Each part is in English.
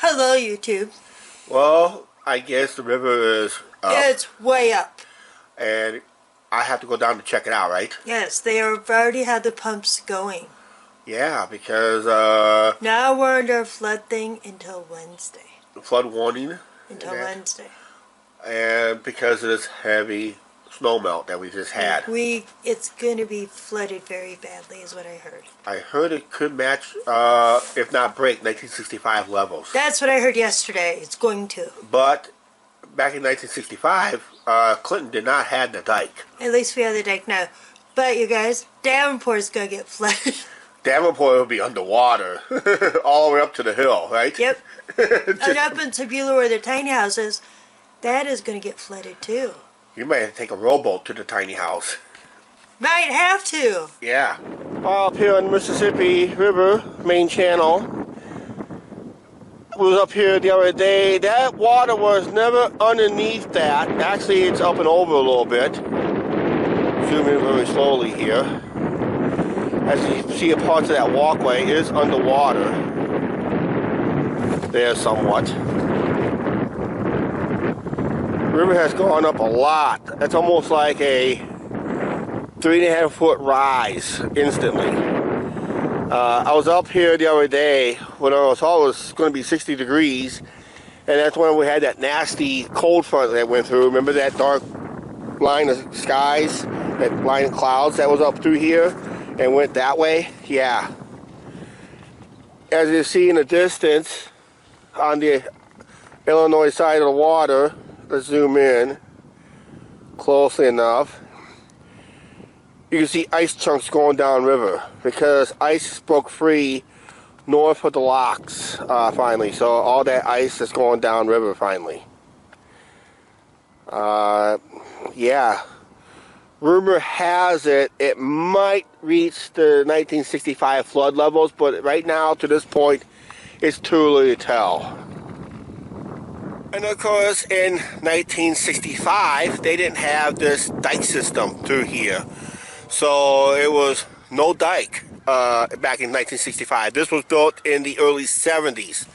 Hello, YouTube. Well, I guess the river is up, It's way up. and I have to go down to check it out, right? Yes, they have already had the pumps going. Yeah, because Now we're under a flood thing until Wednesday. flood warning, Until Wednesday. and because of this heavy snow melt that we just had. It's going to be flooded very badly, is what I heard. I heard it could match, if not break, 1965 levels. That's what I heard yesterday. It's going to. But back in 1965, Clinton did not have the dike. At least we have the dike now. But you guys, Davenport's going to get flooded. Davenport will be underwater all the way up to the hill, right? Yep. And up in Tabula where the tiny house is, that is going to get flooded too. You might have to take a rowboat to the tiny house. Might have to. Yeah. Up here on the Mississippi River, main channel, was up here the other day. That water was never underneath that. Actually, it's up and over a little bit. Zoom in very slowly here. As you see, a part of that walkway is underwater. There somewhat. The river has gone up a lot. That's almost like a 3.5 foot rise instantly. I was up here the other day when I thought it was going to be 60 degrees, and that's when we had that nasty cold front that went through. Remember that dark line of skies, that line of clouds that was up through here and went that way? Yeah. As you see in the distance on the Illinois side of the water, let's zoom in closely enough. You can see ice chunks going down river because ice broke free north of the locks finally. So all that ice is going down river finally. Yeah. Rumor has it might reach the 1965 flood levels, but right now to this point it's too early to tell. And of course in 1965 they didn't have this dike system through here. So it was no dike back in 1965. This was built in the early 70s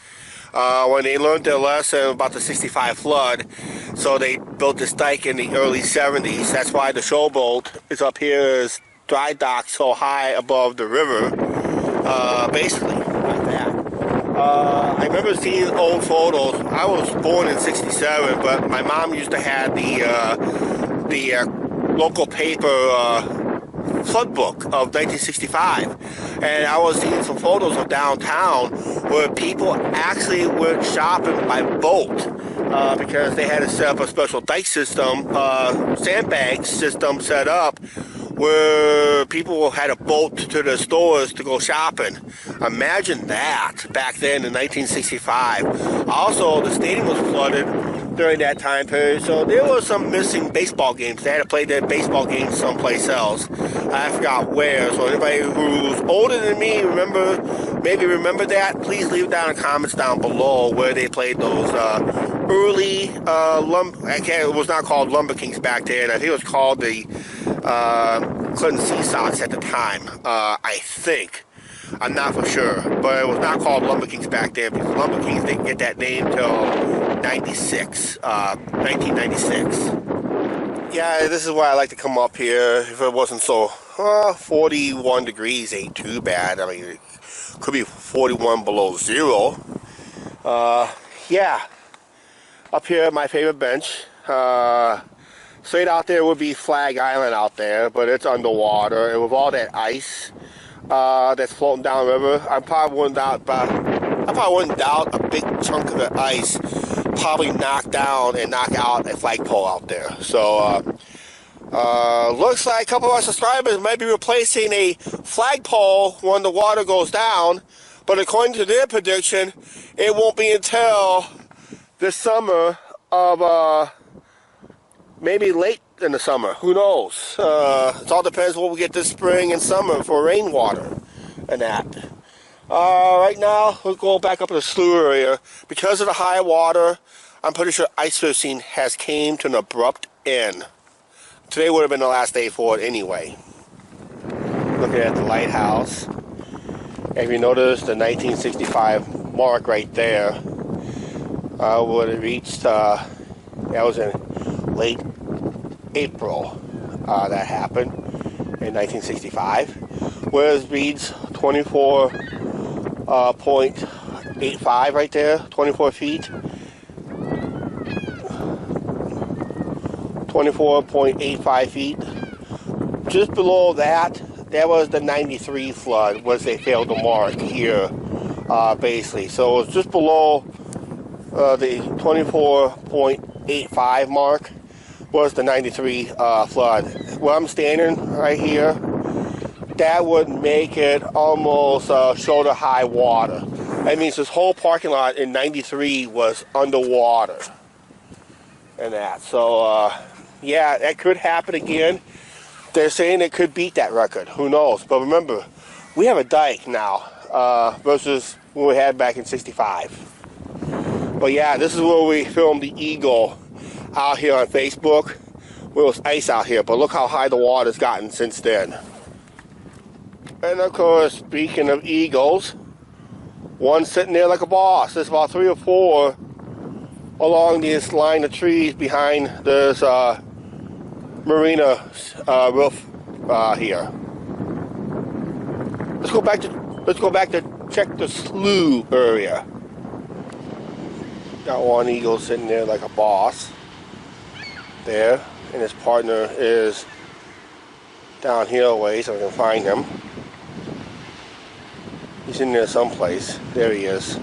when they learned their lesson about the 65 flood. So they built this dike in the early 70s. That's why the showboat is up here, is dry docked so high above the river, basically like that. I remember seeing old photos. I was born in '67, but my mom used to have the local paper flood book of 1965, and I was seeing some photos of downtown where people actually went shopping by boat because they had to set up a special dike system, sandbag system set up where people had a boat to the stores to go shopping. Imagine that back then in 1965. Also, the stadium was flooded during that time period, so there was some missing baseball games. They had to play their baseball games someplace else. I forgot where. So anybody who's older than me maybe remember that, please leave down in the comments down below where they played those early it was not called Lumber Kings back then. I think it was called the Clinton Sea Sox at the time. I think. I'm not for sure, but it was not called Lumber Kings back then because Lumber Kings didn't get that name till 1996. Yeah, this is why I like to come up here. If it wasn't so 41 degrees ain't too bad. I mean, it could be 41 below zero. Yeah, up here my favorite bench. Straight out there would be Flag Island out there, but it's underwater, and with all that ice that's floating down the river, I probably wouldn't doubt a big chunk of the ice probably knock down and knock out a flagpole out there. So looks like a couple of our subscribers might be replacing a flagpole when the water goes down, but according to their prediction, it won't be until this summer of maybe late in the summer. Who knows? It all depends what we get this spring and summer for rainwater and that. Right now, we'll go back up to the slough area. Because of the high water, I'm pretty sure ice fishing has came to an abrupt end. Today would have been the last day for it anyway. Looking at the lighthouse. If you notice the 1965 mark right there, when it reached, that was in late April, that happened in 1965, whereas reads 24.85 right there, 24 feet, 24.85 feet. Just below that, that was the 93 flood, was they failed to mark here, basically. So it was just below the 24.85 mark was the 93 flood. Where I'm standing right here, that would make it almost shoulder high water. That means this whole parking lot in 93 was underwater. And that. So, yeah, that could happen again. They're saying it could beat that record. Who knows? But remember, we have a dike now versus what we had back in 65. But yeah, this is where we filmed the Eagle out here on Facebook. There was ice out here, but look how high the water's gotten since then. And of course, speaking of eagles, one sitting there like a boss. There's about 3 or 4 along this line of trees behind this marina roof here. Let's go back to check the slough area. Got one eagle sitting there like a boss there, and his partner is down here a ways so I can find him. He's in there someplace. There he is.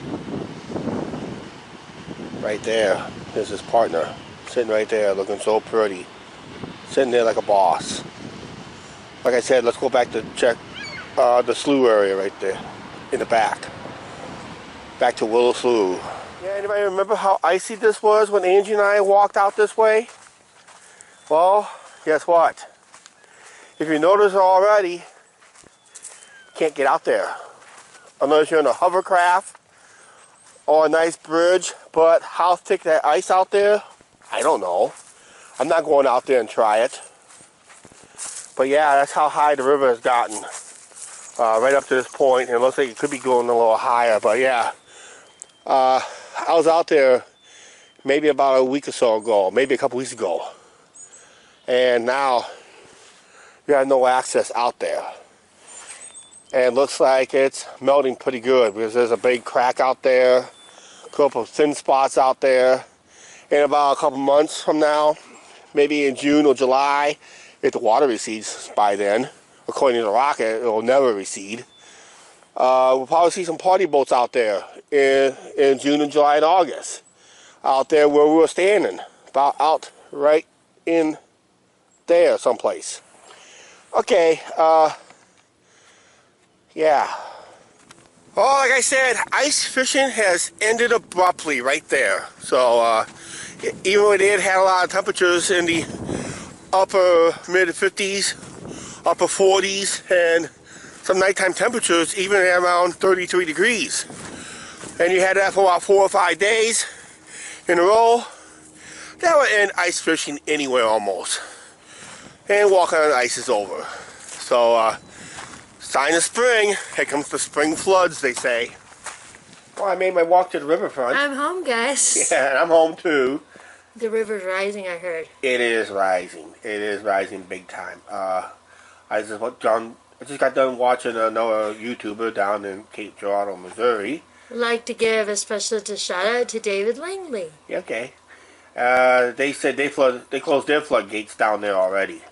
Right there. There's his partner. Sitting right there looking so pretty. Sitting there like a boss. Like I said, let's go back to check the slough area right there. In the back. Back to Willow Slough. Yeah, anybody remember how icy this was when Angie and I walked out this way? Well, guess what? If you notice already, you can't get out there. Unless you're in a hovercraft or a nice bridge. But how thick that ice out there, I don't know. I'm not going out there and try it. But yeah, that's how high the river has gotten. Right up to this point, and it looks like it could be going a little higher. But yeah, I was out there maybe about a week or so ago, maybe a couple weeks ago. And now, you have no access out there. And it looks like it's melting pretty good because there's a big crack out there, a couple of thin spots out there. In about a couple months from now, maybe in June or July, if the water recedes by then, according to the rocket, it will never recede. We'll probably see some party boats out there in June and July and August. Out there where we were standing, about out right in there someplace. Okay, yeah. Well, like I said, ice fishing has ended abruptly right there. So, even though it had a lot of temperatures in the upper mid-50s, upper 40s, and some nighttime temperatures even around 33 degrees. And you had that for about 4 or 5 days in a row. That would end ice fishing anywhere almost. And walking on ice is over. So, sign of spring. Here comes the spring floods, they say. Well, I made my walk to the riverfront. I'm home, guys. Yeah, and I'm home too. The river's rising, I heard. It is rising. It is rising big time. I just got done watching another YouTuber down in Cape Girardeau, Missouri. I'd like to give a special shout out to David Langley. Okay. They said they closed their floodgates down there already.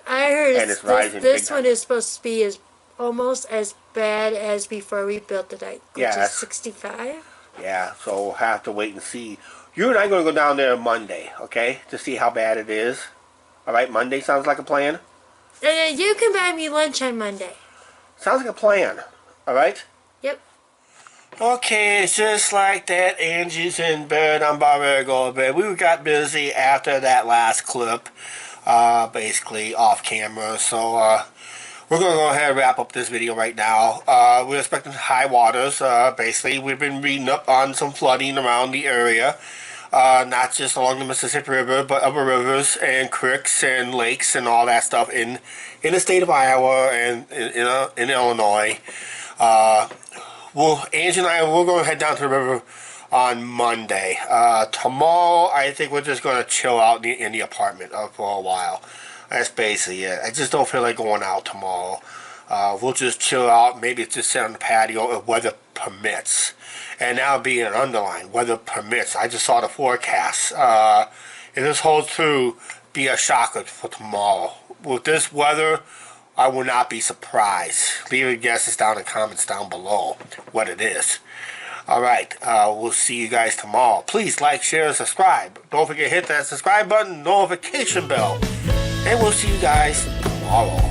I heard and it's rising this big one time. is supposed to be almost as bad as before we built the dike, which is 65. Yeah, so we'll have to wait and see. You and I are going to go down there Monday, okay, to see how bad it is. All right, Monday sounds like a plan? And you can buy me lunch on Monday. Sounds like a plan, all right? Yep. Okay, it's just like that. Angie's in bed. I'm about ready to go to bed. We got busy after that last clip, basically off camera. So we're going to go ahead and wrap up this video right now. We're expecting high waters. Basically, we've been reading up on some flooding around the area. Not just along the Mississippi River, but other rivers and creeks and lakes and all that stuff in the state of Iowa and in Illinois. Angie and I, we're going to head down to the river on Monday. Tomorrow, I think we're just going to chill out in the apartment for a while. That's basically it. I just don't feel like going out tomorrow. We'll just chill out, maybe just sit on the patio if weather permits. And that'll be an underline, weather permits. I just saw the forecast. If this holds true, be a shocker for tomorrow. With this weather, I will not be surprised. Leave your guesses down in the comments down below what it is. Alright, we'll see you guys tomorrow. Please like, share, and subscribe. Don't forget to hit that subscribe button, notification bell. And we'll see you guys tomorrow.